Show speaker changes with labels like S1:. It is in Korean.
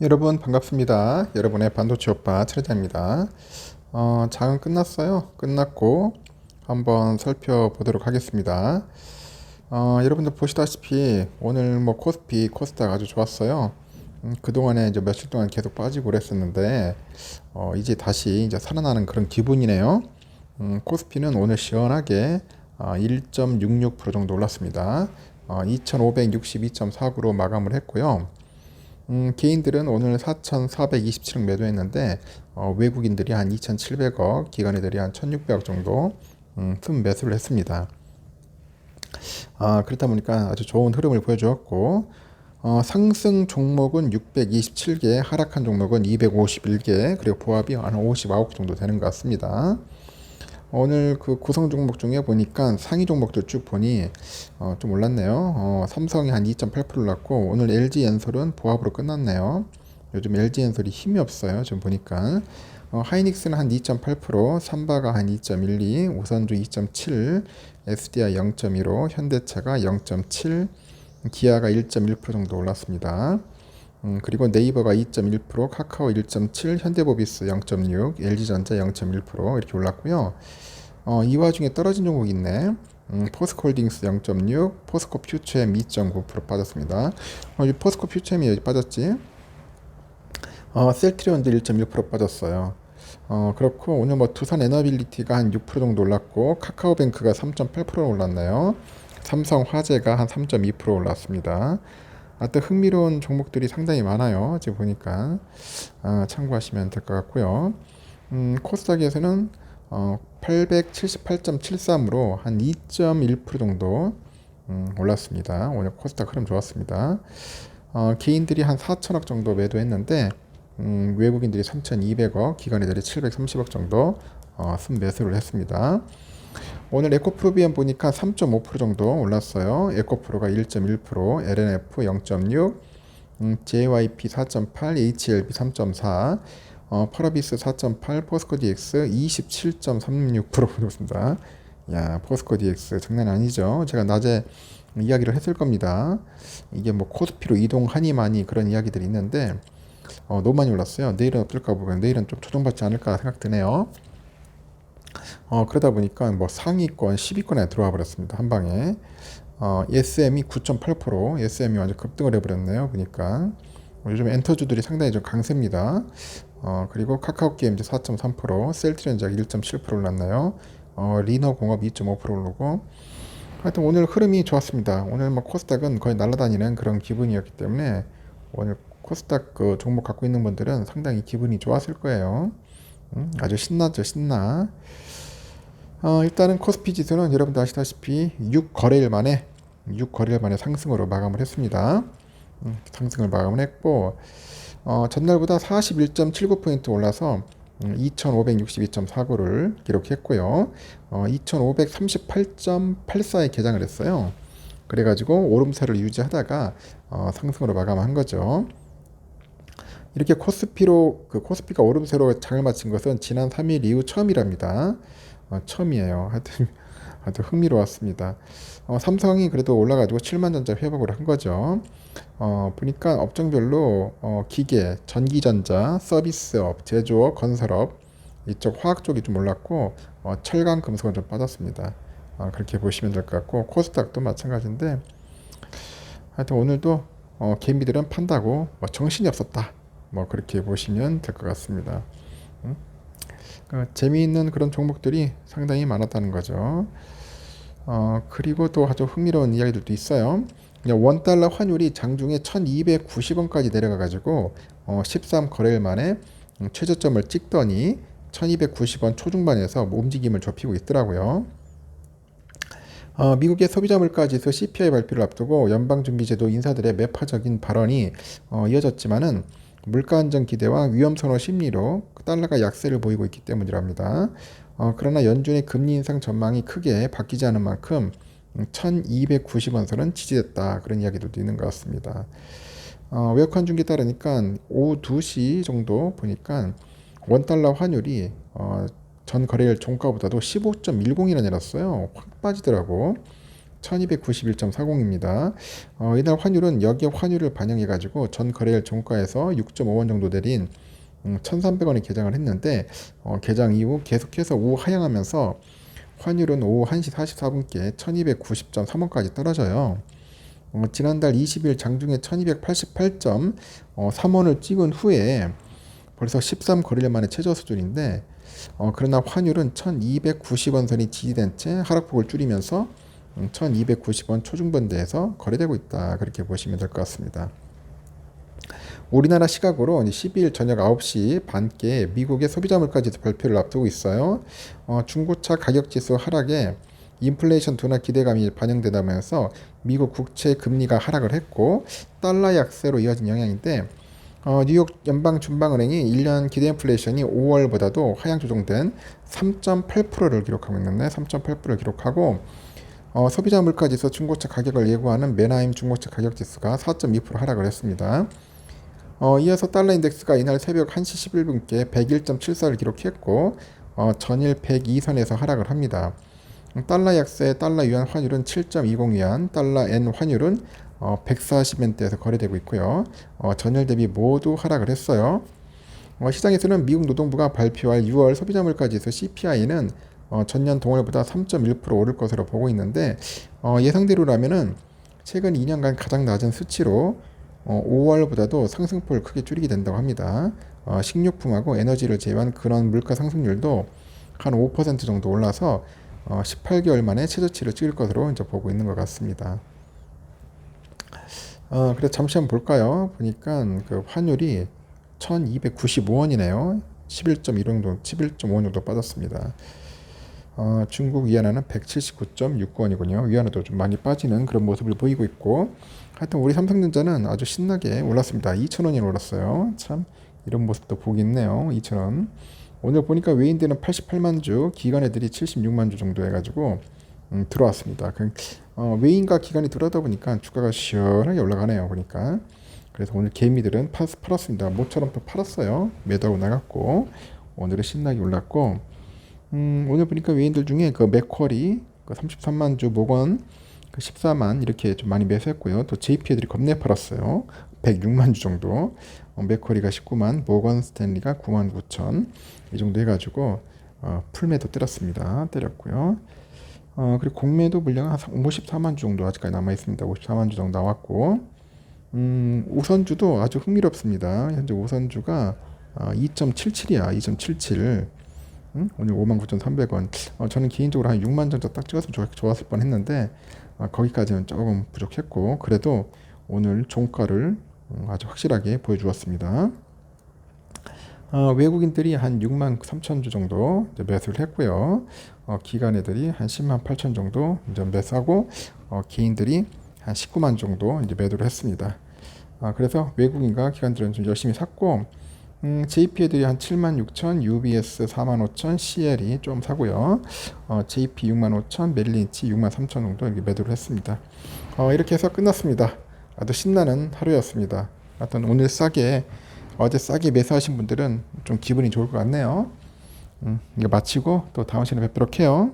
S1: 여러분 반갑습니다. 여러분의 반도체 오빠 트레자입니다. 장은 끝났어요. 끝났고 한번 살펴보도록 하겠습니다. 여러분들 보시다시피 오늘 뭐 코스피, 코스닥 아주 좋았어요. 그동안에 이제 며칠 동안 계속 빠지고 그랬었는데 이제 다시 이제 살아나는 그런 기분이네요. 코스피는 오늘 시원하게 1.66% 정도 올랐습니다. 2562.49로 마감을 했고요. 개인들은 오늘 4,427억 매도했는데 외국인들이 한 2,700억, 기관애들이 한 1,600억 정도 순매수를 했습니다. 그렇다 보니까 아주 좋은 흐름을 보여주었고 상승 종목은 627개, 하락한 종목은 251개, 그리고 보합이 한 59 정도 되는 것 같습니다. 오늘 그 구성 종목 중에 보니까 상위 종목들 쭉 보니 좀 올랐네요. 삼성이 한 2.8% 올랐고 오늘 LG엔솔은 보합으로 끝났네요. 요즘 LG엔솔이 힘이 없어요. 지금 보니까 하이닉스는 한 2.8%, 삼바가 한 2.12, 우선주 2.7, SDI 0.15, 현대차가 0.7, 기아가 1.1% 정도 올랐습니다. 그리고 네이버가 2.1%, 카카오 1.7, 현대모비스 0.6, LG전자 0.1% 이렇게 올랐고요. 이 와중에 떨어진 종목이 있네. 포스코홀딩스 0.6, 포스코 퓨처엠 2.9% 빠졌습니다. 이 포스코 퓨처엠이 여기 빠졌지. 셀트리온도 1.1% 빠졌어요. 그렇고 오늘 뭐 두산 에너빌리티가 한 6% 정도 올랐고 카카오뱅크가 3.8% 올랐네요. 삼성화재가 한 3.2% 올랐습니다. 하여튼 흥미로운 종목들이 상당히 많아요. 지금 보니까 참고하시면 될 것 같고요. 코스닥에서는 878.73으로 한 2.1% 정도 올랐습니다. 오늘 코스닥 흐름 좋았습니다. 개인들이 한 4천억 정도 매도했는데 외국인들이 3,200억, 기관애들이 730억 정도 순매수를 했습니다. 오늘 에코프로비안 보니까 3.5% 정도 올랐어요. 에코프로가 1.1%, LNF 0.6, JYP 4.8, HLB 3.4, 퍼러비스 4.8, 포스코 DX 27.36% 오릅니다. 야, 포스코 DX 장난 아니죠? 제가 낮에 이야기를 했을 겁니다. 이게 뭐 코스피로 이동하니 많이 그런 이야기들이 있는데 너무 많이 올랐어요. 내일은 어떨까 보고 내일은 좀 조정받지 않을까 생각 드네요. 그러다 보니까 뭐 상위권 10위권에 들어와 버렸습니다. 한 방에. SM이 9.8%, SM이 완전 급등을 해버렸네요. 보니까. 요즘 엔터주들이 상당히 좀 강세입니다. 그리고 카카오게임즈 4.3%, 셀트리온즈가 1.7% 올랐나요? 리너공업 2.5% 오르고. 하여튼 오늘 흐름이 좋았습니다. 오늘 뭐 코스닥은 거의 날아다니는 그런 기분이었기 때문에 오늘 코스닥 그 종목 갖고 있는 분들은 상당히 기분이 좋았을 거예요. 아주 신나죠, 신나. 일단은 코스피 지수는 여러분도 아시다시피 6거래일 만에 상승으로 마감을 했습니다. 상승을 마감을 했고 전날보다 41.79포인트 올라서 2562.49를 기록했고요. 2538.84에 개장을 했어요. 그래가지고 오름세를 유지하다가 상승으로 마감한 거죠. 이렇게 코스피가 오름세로 장을 마친 것은 지난 3일 이후 처음이랍니다. 처음이에요. 하여튼 흥미로웠습니다. 삼성이 그래도 올라가지고 7만 전자 회복을 한 거죠. 보니까 업종별로 기계, 전기전자, 서비스업, 제조업, 건설업 이쪽 화학 쪽이 좀 올랐고 철강, 금속은 좀 빠졌습니다. 그렇게 보시면 될 것 같고 코스닥도 마찬가지인데 하여튼 오늘도 개미들은 판다고 뭐 정신이 없었다. 뭐 그렇게 보시면 될 것 같습니다. 재미있는 그런 종목들이 상당히 많았다는 거죠. 그리고 또 아주 흥미로운 이야기들도 있어요. 원달러 환율이 장중에 1290원까지 내려가가지고 13거래일 만에 최저점을 찍더니 1290원 초중반에서 움직임을 좁히고 있더라고요. 미국의 소비자 물가지수 CPI 발표를 앞두고 연방준비제도 인사들의 매파적인 발언이 이어졌지만은 물가 안정 기대와 위험 선호 심리로 달러가 약세를 보이고 있기 때문이랍니다. 그러나 연준의 금리 인상 전망이 크게 바뀌지 않은 만큼 1290원 선은 지지됐다. 그런 이야기들도 있는 것 같습니다. 외국환 중계 따르니까 오후 2시 정도 보니까 원달러 환율이 전 거래일 종가보다도 15.10이나 내렸어요. 확 빠지더라고. 1291.40입니다. 이날 환율은 역역 환율을 반영해가지고 전 거래일 종가에서 6.5원 정도 내린 1,300원에 개장을 했는데 개장 이후 계속해서 우하향하면서 환율은 오후 1시 44분께 1290.3원까지 떨어져요. 지난달 20일 장중에 1288.3원을 찍은 후에 벌써 13 거래일 만에 최저 수준인데 그러나 환율은 1290원 선이 지지된 채 하락폭을 줄이면서 1290원 초중반대에서 거래되고 있다. 그렇게 보시면 될 것 같습니다. 우리나라 시각으로 12일 저녁 9시 반께 미국의 소비자 물가지수 발표를 앞두고 있어요. 중고차 가격지수 하락에 인플레이션 둔화 기대감이 반영되다면서 미국 국채 금리가 하락을 했고 달러 약세로 이어진 영향인데 뉴욕 연방준방은행이 1년 기대 인플레이션이 5월보다도 하향 조정된 3.8%를 기록하고 있는데 3.8%를 기록하고 소비자 물가지수 중고차 가격을 예고하는 메나임 중고차 가격지수가 4.2% 하락을 했습니다. 이어서 달러 인덱스가 이날 새벽 1시 11분께 101.74를 기록했고 전일 102선에서 하락을 합니다. 달러 약세 달러 위안 환율은 7.20 위안, 달러 엔 환율은 140엔대에서 거래되고 있고요. 전일 대비 모두 하락을 했어요. 시장에서는 미국 노동부가 발표할 6월 소비자 물가지수 CPI는 전년 동월보다 3.1% 오를 것으로 보고 있는데 예상대로라면은 최근 2년간 가장 낮은 수치로 5월보다도 상승폭을 크게 줄이게 된다고 합니다. 식료품하고 에너지를 제외한 그런 물가 상승률도 한 5% 정도 올라서 18개월 만에 최저치를 찍을 것으로 이제 보고 있는 것 같습니다. 그래서 잠시 한번 볼까요? 보니까 그 환율이 1295원이네요. 11.5 정도 빠졌습니다. 중국 위안화는 179.69원이군요. 위안화도 좀 많이 빠지는 그런 모습을 보이고 있고 하여튼 우리 삼성전자는 아주 신나게 올랐습니다. 2,000원이 올랐어요. 참 이런 모습도 보기 있네요. 2,000원. 오늘 보니까 외인들은 88만 주, 기관 애들이 76만 주 정도 해가지고 들어왔습니다. 외인과 기관이 들어오다 보니까 주가가 시원하게 올라가네요. 보니까. 그래서 오늘 개미들은 팔았습니다. 모처럼 또 팔았어요. 매도하고 나갔고 오늘은 신나게 올랐고 오늘 보니까 외인들 중에 그 맥쿼리 그 33만 주, 모건 그 14만 이렇게 좀 많이 매수했고요. 또 JP 애들이 겁내 팔았어요. 106만 주 정도. 맥쿼리가 19만, 모건 스탠리가 9만 9천 이 정도 해가지고 풀매도 때렸고요. 그리고 공매도 물량은 한 54만 주 정도 아직까지 남아 있습니다. 54만 주 정도 나왔고 우선주도 아주 흥미롭습니다. 현재 우선주가 2.77이야. 2.77. 오늘 59,300원. 저는 개인적으로 한 6만 정도 딱 찍었으면 좋았을 뻔 했는데 거기까지는 조금 부족했고 그래도 오늘 종가를 아주 확실하게 보여주었습니다. 외국인들이 한 6만 3천 주 정도 매수를 했고요. 기관 애들이 한 10만 8천 정도 이제 매수하고 개인들이 한 19만 정도 이제 매도를 했습니다. 그래서 외국인과 기관들은 좀 열심히 샀고 JP 애들이 한 7만 6천, UBS 4만 5천, CL이 좀 사고요. JP 6만 5천, 메릴린치 6만 3천 정도 이렇게 매도를 했습니다. 이렇게 해서 끝났습니다. 아주 신나는 하루였습니다. 하여튼 오늘 어제 싸게 매수하신 분들은 좀 기분이 좋을 것 같네요. 이거 마치고 또 다음 시간에 뵙도록 해요.